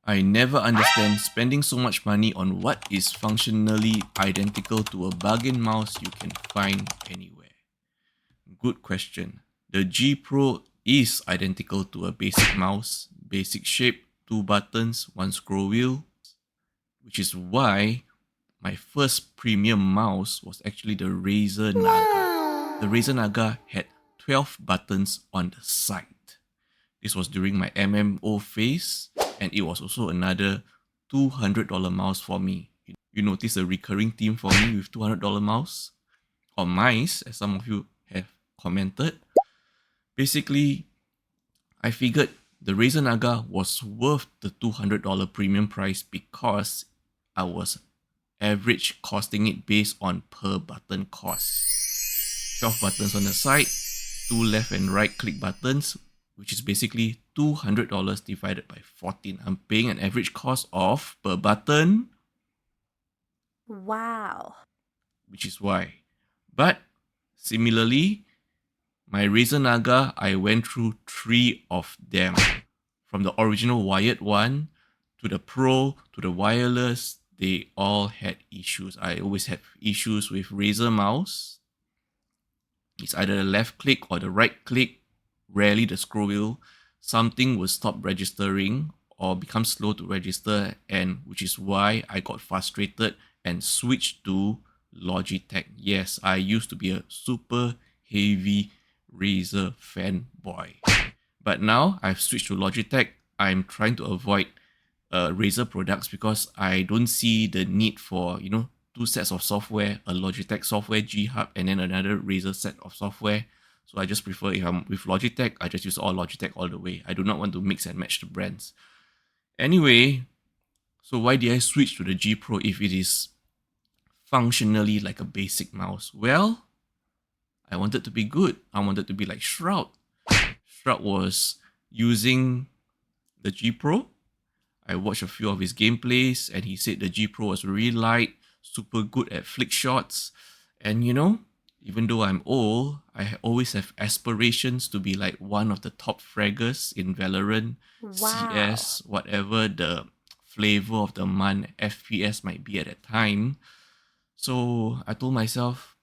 I never understand spending so much money on what is functionally identical to a bargain mouse you can find anywhere. Good question. The G Pro is identical to a basic mouse, basic shape, 2 buttons, 1 scroll wheel, which is why my first premium mouse was actually the Razer Naga. The Razer Naga had 12 buttons on the side. This was during my MMO phase, and it was also another $200 mouse for me. You notice a recurring theme for me with $200 mouse or mice, as some of you have commented. Basically, I figured the Razer Naga was worth the $200 premium price because I was average costing it based on per button cost. 12 buttons on the side, 2 left and right click buttons, which is basically $200 divided by 14. I'm paying an average cost of per button. Wow. Which is why. But similarly, my Razer Naga, I went through 3 of them. From the original wired one, to the Pro, to the wireless, they all had issues. I always have issues with Razer mouse. It's either the left click or the right click, rarely the scroll wheel. Something will stop registering or become slow to register, and which is why I got frustrated and switched to Logitech. Yes, I used to be a super heavy Razer fanboy, but now I've switched to Logitech. I'm trying to avoid Razer products because I don't see the need for, 2 sets of software, a Logitech software G Hub and then another Razer set of software. So I just prefer, if I'm with Logitech, I just use all Logitech all the way. I do not want to mix and match the brands. Anyway, so why did I switch to the G Pro if it is functionally like a basic mouse? Well, I wanted to be good. I wanted to be like Shroud. Shroud was using the G Pro. I watched a few of his gameplays and he said the G Pro was really light, super good at flick shots. And even though I'm old, I always have aspirations to be like one of the top fraggers in Valorant, Wow. CS, whatever the flavor of the month FPS might be at that time. So I told myself,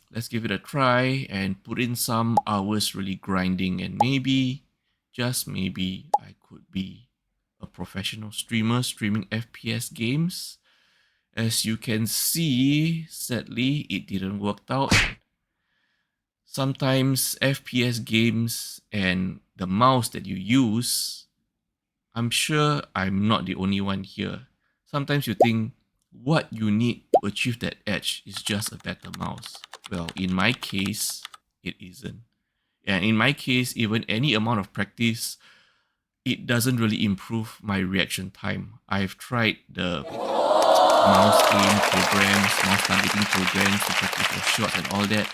let's give it a try and put in some hours really grinding, and maybe, just maybe, I could be a professional streamer streaming FPS games. As you can see, sadly, it didn't work out. Sometimes FPS games and the mouse that you use, I'm sure I'm not the only one here. Sometimes you think what you need to achieve that edge is just a better mouse. Well, in my case, it isn't. And in my case, even any amount of practice, it doesn't really improve my reaction time. I've tried the mouse aim programs, mouse targeting programs to practice your shots and all that.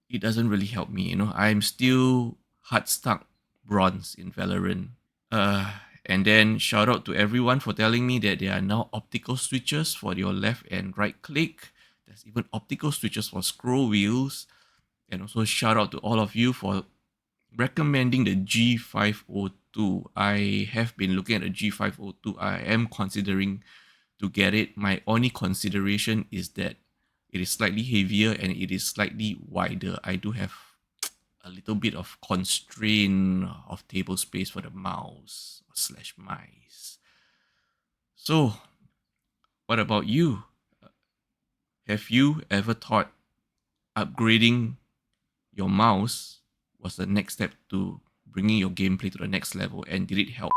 It doesn't really help me. I'm still hard stuck bronze in Valorant. And then shout out to everyone for telling me that there are now optical switches for your left and right click. There's even optical switches for scroll wheels. And also shout out to all of you for recommending the G502. I have been looking at the G502. I am considering to get it. My only consideration is that it is slightly heavier and it is slightly wider. I do have a little bit of constraint of table space for the mouse / mice. So, what about you? Have you ever thought upgrading your mouse was the next step to bringing your gameplay to the next level, and did it help?